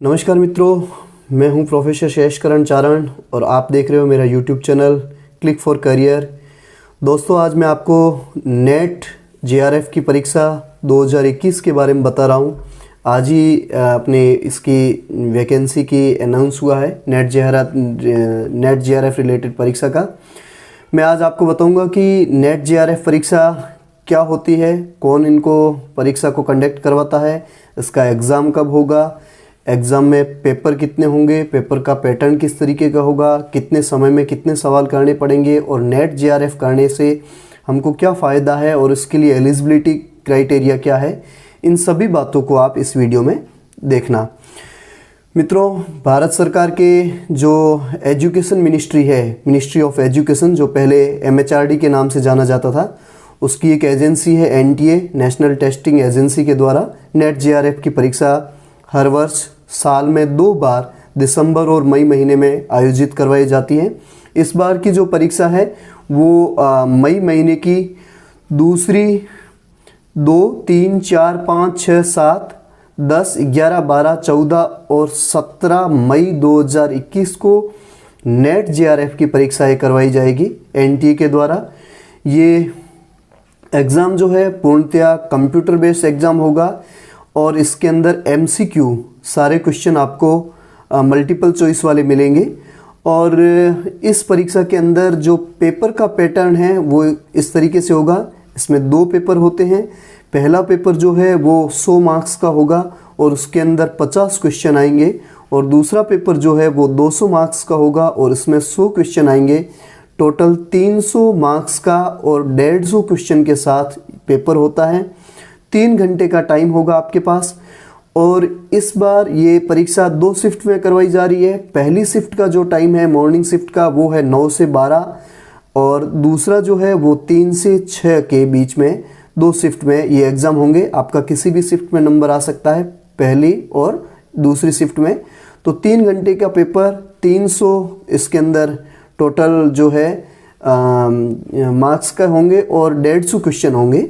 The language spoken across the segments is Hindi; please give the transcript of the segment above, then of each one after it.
नमस्कार मित्रों, मैं हूं प्रोफेसर शेषकरण चारण और आप देख रहे हो मेरा YouTube channel click for career. दोस्तों, आज मैं आपको नेट जेआरएफ की परीक्षा 2021 के बारे में बता रहा हूं। आज ही अपने इसकी वैकेंसी की अनाउंस हुआ है नेट जेआरएफ रिलेटेड परीक्षा का। मैं आज आपको बताऊंगा कि नेट जेआरएफ परीक्षा क्या होती है, कौन इनको परीक्षा को कंडक्ट करवाता है, इसका एग्ज़ाम कब होगा, एग्ज़ाम में पेपर कितने होंगे, पेपर का पैटर्न किस तरीके का होगा, कितने समय में कितने सवाल करने पड़ेंगे और नेट जेआरएफ करने से हमको क्या फ़ायदा है और इसके लिए एलिजिबिलिटी क्राइटेरिया क्या है। इन सभी बातों को आप इस वीडियो में देखना। मित्रों, भारत सरकार के जो एजुकेशन मिनिस्ट्री है, मिनिस्ट्री ऑफ एजुकेशन, जो पहले एमएचआरडी के नाम से जाना जाता था, उसकी एक एजेंसी है एनटीए, नेशनल टेस्टिंग एजेंसी के द्वारा नेट जेआरएफ की परीक्षा हर वर्ष साल में 2 बार दिसंबर और मई महीने में आयोजित करवाई जाती है। इस बार की जो परीक्षा है वो मई महीने की दूसरी 2, 3, 4, 5, 6, 7, 10, 11, 12, 14 और 17 मई 2021 को नेट जेआरएफ की परीक्षाएं करवाई जाएगी एनटीए के द्वारा। ये एग्ज़ाम जो है पूर्णतया कंप्यूटर बेस्ड एग्ज़ाम होगा और इसके अंदर एमसीक्यू सारे क्वेश्चन आपको मल्टीपल चॉइस वाले मिलेंगे। और इस परीक्षा के अंदर जो पेपर का पैटर्न है वो इस तरीके से होगा। इसमें 2 पेपर होते हैं। पहला पेपर जो है वो 100 मार्क्स का होगा और उसके अंदर 50 क्वेश्चन आएंगे, और दूसरा पेपर जो है वो 200 मार्क्स का होगा और इसमें 100 क्वेश्चन आएंगे। टोटल 300 मार्क्स का और 150 क्वेश्चन के साथ पेपर होता है। 3 घंटे का टाइम होगा आपके पास। और इस बार ये परीक्षा 2 शिफ्ट में करवाई जा रही है। पहली शिफ्ट का जो टाइम है मॉर्निंग शिफ्ट का वो है 9 से 12 और दूसरा जो है वो 3 से 6 के बीच में 2 शिफ्ट में ये एग्ज़ाम होंगे। आपका किसी भी शिफ्ट में नंबर आ सकता है, पहली और दूसरी शिफ्ट में। तो 3 घंटे का पेपर, 300 इसके अंदर टोटल जो है मार्क्स का होंगे और 150 क्वेश्चन होंगे।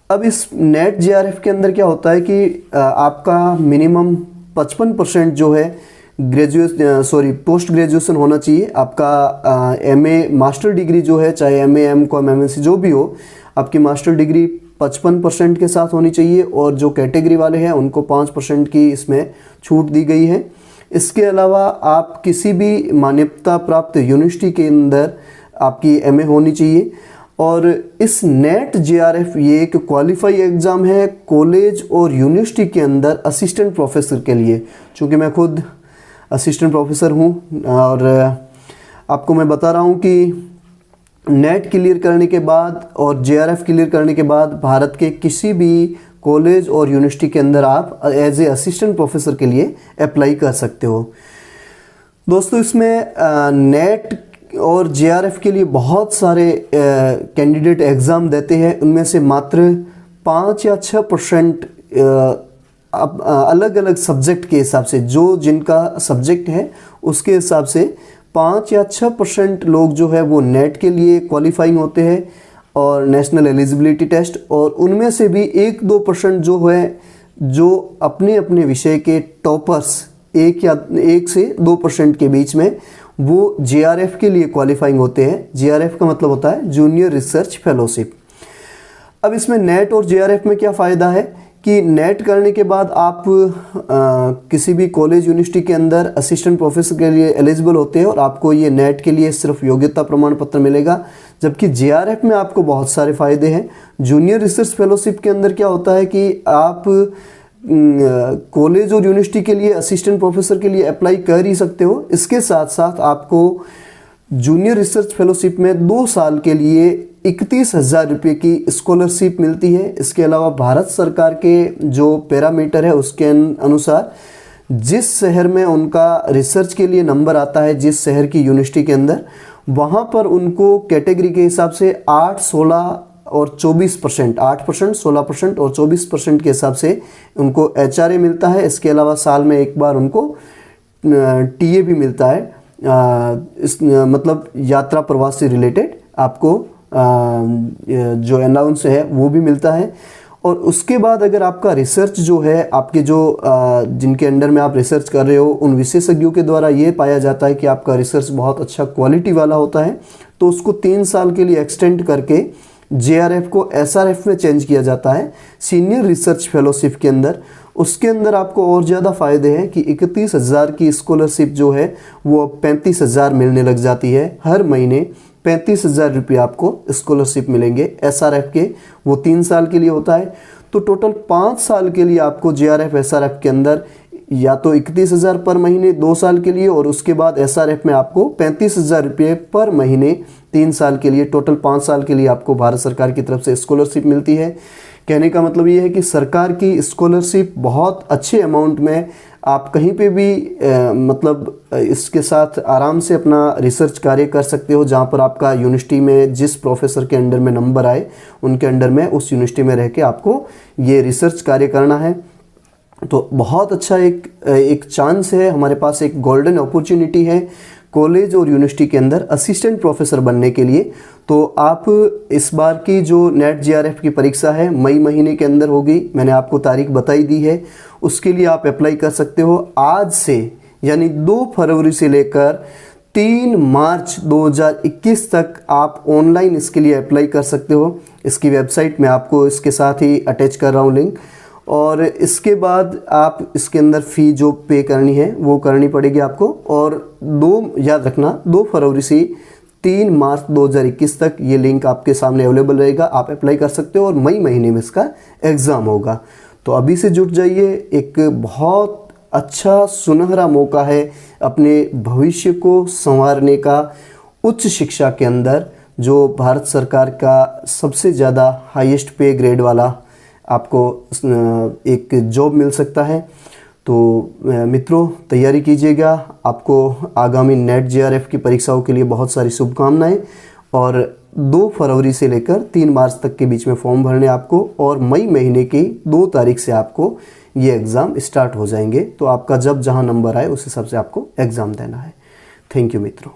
अब इस नेट जेआरएफ के अंदर क्या होता है कि आपका मिनिमम 55% जो है पोस्ट ग्रेजुएशन होना चाहिए। आपका एमए मास्टर डिग्री जो है, चाहे एमए, एमकॉम, एमएससी जो भी हो, आपकी मास्टर डिग्री 55% के साथ होनी चाहिए। और जो कैटेगरी वाले हैं उनको 5% की इसमें छूट दी गई है। इसके अलावा आप किसी भी मान्यता प्राप्त यूनिवर्सिटी के अंदर आपकी एमए होनी चाहिए। और इस नेट जेआरएफ ये एक क्वालिफाई एग्ज़ाम है कॉलेज और यूनिवर्सिटी के अंदर असिस्टेंट प्रोफेसर के लिए। चूँकि मैं खुद असिस्टेंट प्रोफेसर हूँ और आपको मैं बता रहा हूँ कि नेट क्लियर करने के बाद और जेआरएफ क्लियर करने के बाद भारत के किसी भी कॉलेज और यूनिवर्सिटी के अंदर आप एज ए असिस्टेंट प्रोफेसर के लिए अप्लाई कर सकते हो। दोस्तों, इसमें नेट और जेआरएफ के लिए बहुत सारे कैंडिडेट एग्ज़ाम देते हैं। उनमें से मात्र 5 या 6% अलग अलग सब्जेक्ट के हिसाब से, जो जिनका सब्जेक्ट है उसके हिसाब से 5 या 6% लोग जो है वो नेट के लिए क्वालिफाइंग होते हैं और नेशनल एलिजिबिलिटी टेस्ट। और उनमें से भी 1-2% जो है, जो अपने अपने विषय के टॉपर्स, 1 से 2% के बीच में, वो जेआरएफ के लिए क्वालिफाइंग होते हैं। जेआरएफ का मतलब होता है जूनियर रिसर्च फेलोशिप। अब इसमें नेट और जेआरएफ में क्या फ़ायदा है कि नेट करने के बाद आप किसी भी कॉलेज यूनिवर्सिटी के अंदर असिस्टेंट प्रोफेसर के लिए एलिजिबल होते हैं और आपको ये नेट के लिए सिर्फ योग्यता प्रमाण पत्र मिलेगा। जबकि जेआरएफ में आपको बहुत सारे फ़ायदे हैं। जूनियर रिसर्च फेलोशिप के अंदर क्या होता है कि आप कॉलेज और यूनिवर्सिटी के लिए असिस्टेंट प्रोफेसर के लिए अप्लाई कर ही सकते हो। इसके साथ साथ आपको जूनियर रिसर्च फेलोशिप में 2 साल के लिए 31,000 रुपये की स्कॉलरशिप मिलती है। इसके अलावा भारत सरकार के जो पैरामीटर है उसके अनुसार जिस शहर में उनका रिसर्च के लिए नंबर आता है, जिस शहर की यूनिवर्सिटी के अंदर, वहाँ पर उनको कैटेगरी के हिसाब से 8, 16 और 24%, 8%, 16% और 24% के हिसाब से उनको एचआरए मिलता है। इसके अलावा साल में एक बार उनको टीए भी मिलता है, मतलब यात्रा प्रवास से रिलेटेड आपको जो अनाउंस है वो भी मिलता है। और उसके बाद अगर आपका रिसर्च जो है, आपके जो जिनके अंडर में आप रिसर्च कर रहे हो, उन विशेषज्ञों के द्वारा ये पाया जाता है कि आपका रिसर्च बहुत अच्छा क्वालिटी वाला होता है, तो उसको 3 साल के लिए एक्सटेंड करके JRF को SRF में चेंज किया जाता है, सीनियर रिसर्च फेलोशिप के अंदर। उसके अंदर आपको और ज़्यादा फ़ायदे हैं कि 31,000 की स्कॉलरशिप जो है वो 35,000 मिलने लग जाती है। हर महीने 35,000 रुपये आपको स्कॉलरशिप मिलेंगे SRF के, वो 3 साल के लिए होता है। तो टोटल 5 साल के लिए आपको JRF SRF के अंदर या तो 31,000 पर महीने 2 साल के लिए, और उसके बाद SRF में आपको 35,000 रुपये पर महीने 3 साल के लिए, टोटल 5 साल के लिए आपको भारत सरकार की तरफ से स्कॉलरशिप मिलती है। कहने का मतलब ये है कि सरकार की स्कॉलरशिप बहुत अच्छे अमाउंट में, आप कहीं पे भी मतलब इसके साथ आराम से अपना रिसर्च कार्य कर सकते हो। जहाँ पर आपका यूनिवर्सिटी में जिस प्रोफेसर के अंडर में नंबर आए, उनके अंडर में उस यूनिवर्सिटी में रह के आपको ये रिसर्च कार्य करना है। तो बहुत अच्छा एक चांस है हमारे पास, एक गोल्डन अपॉर्चुनिटी है कॉलेज और यूनिवर्सिटी के अंदर असिस्टेंट प्रोफेसर बनने के लिए। तो आप इस बार की जो नेट JRF की परीक्षा है मई महीने के अंदर होगी, मैंने आपको तारीख बताई दी है, उसके लिए आप अप्लाई कर सकते हो आज से, यानी 2 फरवरी से लेकर 3 मार्च 2021 तक आप ऑनलाइन इसके लिए अप्लाई कर सकते हो। इसकी वेबसाइट मैं आपको इसके साथ ही अटैच कर रहा हूँ लिंक, और इसके बाद आप इसके अंदर फ़ी जो पे करनी है वो करनी पड़ेगी आपको। और याद रखना 2 फरवरी से 3 मार्च 2021 तक ये लिंक आपके सामने अवेलेबल रहेगा, आप अप्लाई कर सकते हो, और मई महीने में इसका एग्ज़ाम होगा। तो अभी से जुट जाइए, एक बहुत अच्छा सुनहरा मौका है अपने भविष्य को संवारने का। उच्च शिक्षा के अंदर जो भारत सरकार का सबसे ज़्यादा हाईएस्ट पे ग्रेड वाला आपको एक जॉब मिल सकता है। तो मित्रों, तैयारी कीजिएगा। आपको आगामी नेट JRF की परीक्षाओं के लिए बहुत सारी शुभकामनाएं। और 2 फरवरी से लेकर 3 मार्च तक के बीच में फॉर्म भरने आपको, और मई महीने की 2 तारीख से आपको ये एग्ज़ाम स्टार्ट हो जाएंगे। तो आपका जब जहां नंबर आए उस हिसाब से आपको एग्ज़ाम देना है। थैंक यू मित्रों।